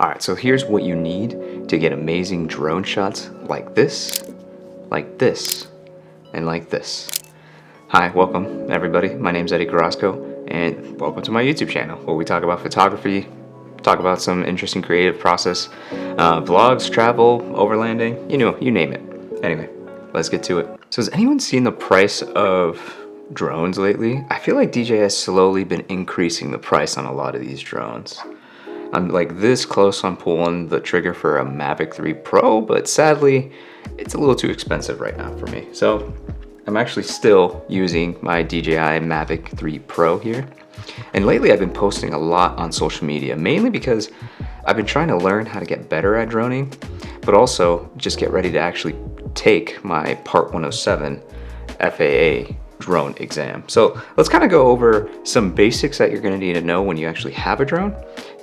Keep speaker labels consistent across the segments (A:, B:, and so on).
A: Alright, so here's what you need to get amazing drone shots like this, and like this. Hi, welcome everybody. My name's Eddie Carrasco, and welcome to my YouTube channel where we talk about photography, talk about some interesting creative process, vlogs, travel, overlanding, you name it. Anyway, let's get to it. So has anyone seen the price of drones lately? I feel like DJI has slowly been increasing the price on a lot of these drones. I'm like this close on pulling the trigger for a Mavic 3 Pro, but sadly, it's a little too expensive right now for me. So I'm actually still using my DJI Mavic 3 Pro here. And lately I've been posting a lot on social media, mainly because I've been trying to learn how to get better at droning, but also just get ready to actually take my Part 107 FAA drone exam. So let's kind of go over some basics that you're going to need to know when you actually have a drone,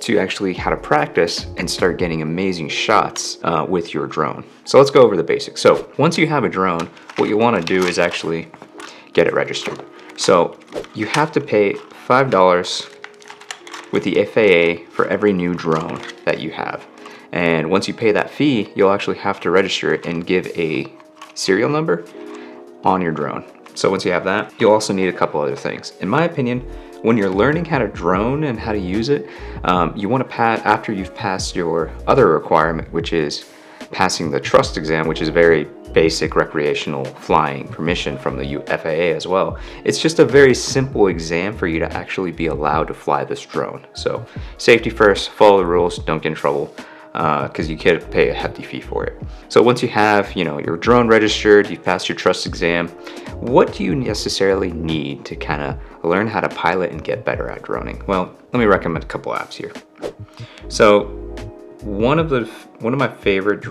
A: to actually how to practice and start getting amazing shots with your drone. So let's go over the basics. So once you have a drone, what you want to do is actually get it registered. So you have to pay $5 with the FAA for every new drone that you have. And once you pay that fee, you'll actually have to register it and give a serial number on your drone. So once you have that, you'll also need a couple other things. In my opinion, when you're learning how to drone and how to use it, you want to after you've passed your other requirement, which is passing the trust exam, which is very basic recreational flying permission from the FAA as well. It's just a very simple exam for you to actually be allowed to fly this drone. So safety first, follow the rules, don't get in trouble, because you can't pay a hefty fee for it. So once you have, your drone registered, you've passed your trust exam, what do you necessarily need to kind of learn how to pilot and get better at droning? Well, let me recommend a couple apps here. So one of my favorite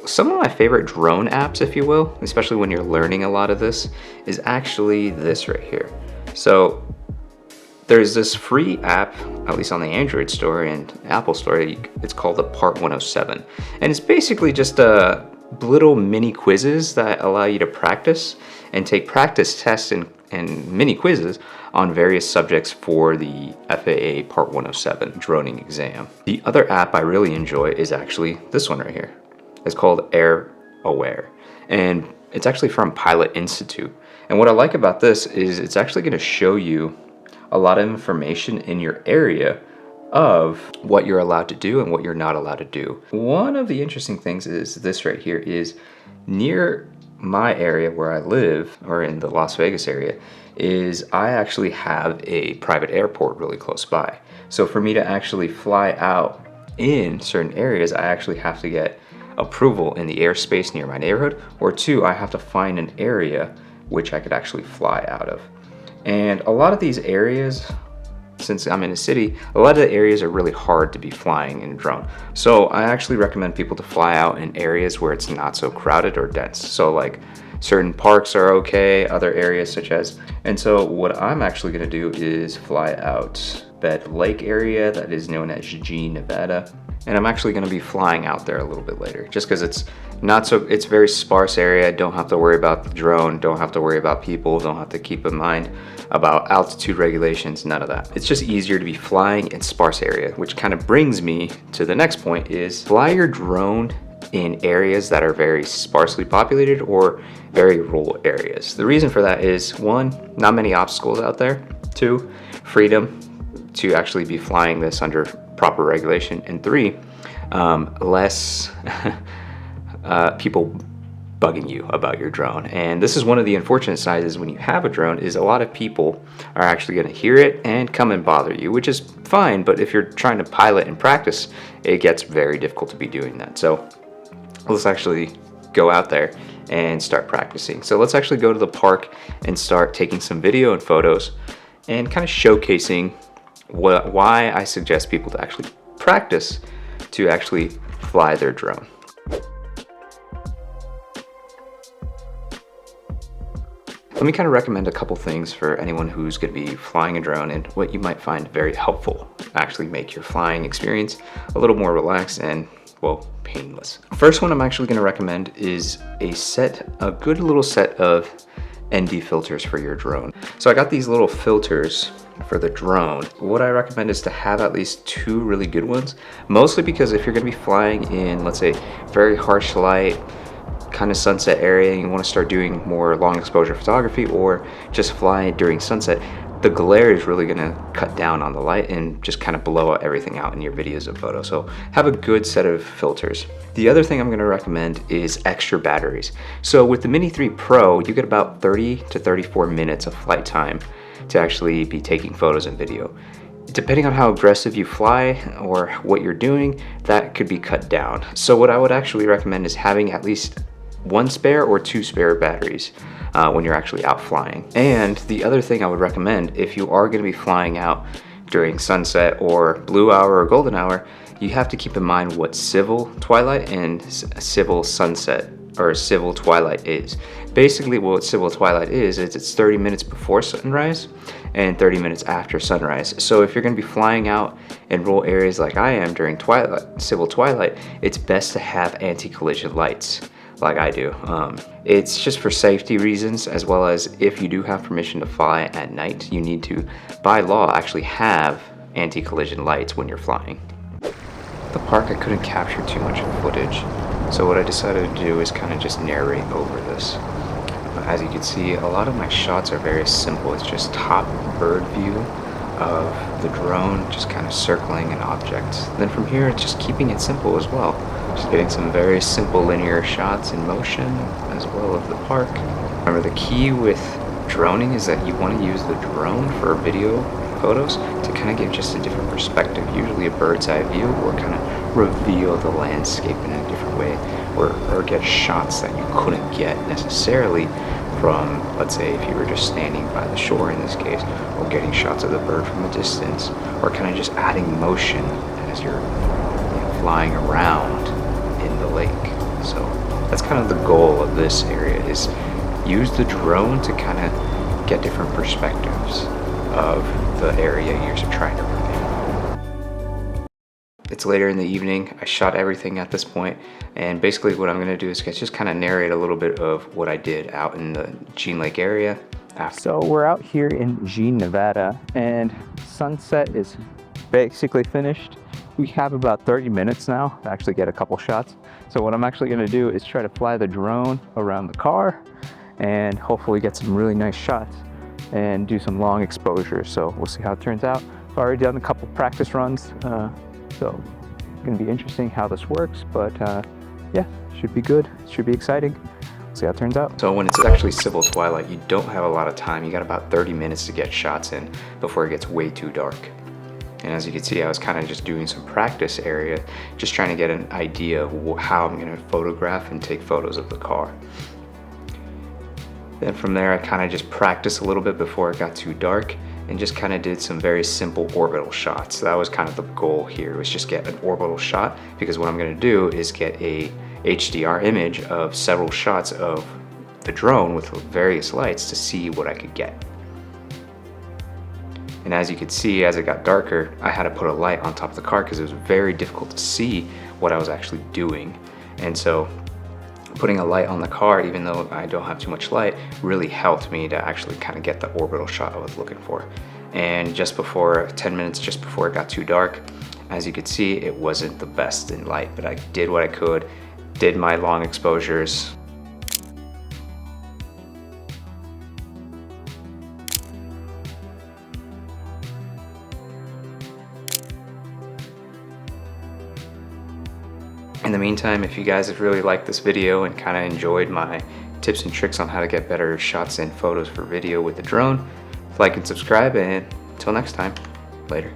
A: some of my favorite drone apps, if you will, especially when you're learning a lot of this, is actually this right here. So there's this free app, at least on the Android store and Apple store, it's called the Part 107. And it's basically just little mini quizzes that allow you to practice and take practice tests and mini quizzes on various subjects for the FAA Part 107 droning exam. The other app I really enjoy is actually this one right here. It's called Air Aware, and it's actually from Pilot Institute. And what I like about this is it's actually going to show you a lot of information in your area of what you're allowed to do and what you're not allowed to do. One of the interesting things is this right here is near my area where I live, or in the Las Vegas area, is I actually have a private airport really close by. So for me to actually fly out in certain areas, I actually have to get approval in the airspace near my neighborhood, or two, I have to find an area which I could actually fly out of. And a lot of these areas, since I'm in a city, a lot of the areas are really hard to be flying in a drone. So I actually recommend people to fly out in areas where it's not so crowded or dense. So like certain parks are okay, other areas such as, and so what I'm actually gonna do is fly out Bed Lake area that is known as G, Nevada. And I'm actually gonna be flying out there a little bit later, just because it's very sparse area. Don't have to worry about the drone, don't have to worry about people, don't have to keep in mind about altitude regulations, none of that. It's just easier to be flying in sparse area, which kind of brings me to the next point is fly your drone in areas that are very sparsely populated or very rural areas. The reason for that is one, not many obstacles out there. Two, freedom to actually be flying this under proper regulation, and three, less people bugging you about your drone. And this is one of the unfortunate sides is when you have a drone is a lot of people are actually going to hear it and come and bother you, which is fine, but if you're trying to pilot and practice, it gets very difficult to be doing that. So let's actually go out there and start practicing. So let's actually go to the park and start taking some video and photos and kind of showcasing why I suggest people to actually practice to actually fly their drone. Let me kind of recommend a couple things for anyone who's going to be flying a drone and what you might find very helpful. Actually make your flying experience a little more relaxed and, well, painless. First one I'm actually going to recommend is a good little set of ND filters for your drone. So I got these little filters for the drone. What I recommend is to have at least 2 really good ones, mostly because if you're gonna be flying in, let's say, very harsh light, kind of sunset area, and you want to start doing more long exposure photography or just fly during sunset, the glare is really going to cut down on the light and just kind of blow everything out in your videos and photos. So have a good set of filters. The other thing I'm going to recommend is extra batteries. So with the Mini 3 Pro, you get about 30 to 34 minutes of flight time to actually be taking photos and video. Depending on how aggressive you fly or what you're doing, that could be cut down. So what I would actually recommend is having at least 1 spare or 2 spare batteries when you're actually out flying. And the other thing I would recommend, if you are going to be flying out during sunset or blue hour or golden hour, you have to keep in mind what civil twilight and civil sunset or civil twilight is. Basically what civil twilight is it's 30 minutes before sunrise and 30 minutes after sunrise. So if you're going to be flying out in rural areas like I am during twilight, civil twilight, it's best to have anti-collision lights like I do. It's just for safety reasons, as well as if you do have permission to fly at night, you need to, by law, actually have anti-collision lights when you're flying. The park, I couldn't capture too much footage, so what I decided to do is kind of just narrate over this. As you can see, a lot of my shots are very simple. It's just top bird view of the drone, just kind of circling an object. Then from here, it's just keeping it simple as well. Just getting some very simple linear shots in motion as well of the park. Remember, the key with droning is that you want to use the drone for video photos to kind of give just a different perspective, usually a bird's eye view, or kind of reveal the landscape in a different way, or get shots that you couldn't get necessarily from, let's say, if you were just standing by the shore in this case, or getting shots of the bird from a distance, or kind of just adding motion as you're flying around in the lake. So that's kind of the goal of this area, is use the drone to kind of get different perspectives of the area you're trying to reveal. It's later in the evening. I shot everything at this point, and basically what I'm going to do is just kind of narrate a little bit of what I did out in the Jean Lake area. So we're out here in Jean, Nevada, and sunset is basically finished. We have about 30 minutes now to actually get a couple shots. So what I'm actually going to do is try to fly the drone around the car and hopefully get some really nice shots and do some long exposures. So we'll see how it turns out. I've already done a couple practice runs, so it's going to be interesting how this works, but yeah, should be good. Should be exciting. See how it turns out. So when it's actually civil twilight, you don't have a lot of time. You got about 30 minutes to get shots in before it gets way too dark. And as you can see, I was kind of just doing some practice area, just trying to get an idea of how I'm going to photograph and take photos of the car. Then from there, I kind of just practiced a little bit before it got too dark and just kind of did some very simple orbital shots. That was kind of the goal here, was just get an orbital shot, because what I'm going to do is get a HDR image of several shots of the drone with various lights to see what I could get. And as you could see, as it got darker, I had to put a light on top of the car because it was very difficult to see what I was actually doing. And so putting a light on the car, even though I don't have too much light, really helped me to actually kind of get the orbital shot I was looking for. And just before, 10 minutes just before it got too dark, as you could see, it wasn't the best in light, but I did what I could, did my long exposures. In the meantime, if you guys have really liked this video and kind of enjoyed my tips and tricks on how to get better shots and photos for video with the drone, like and subscribe, and until next time, later.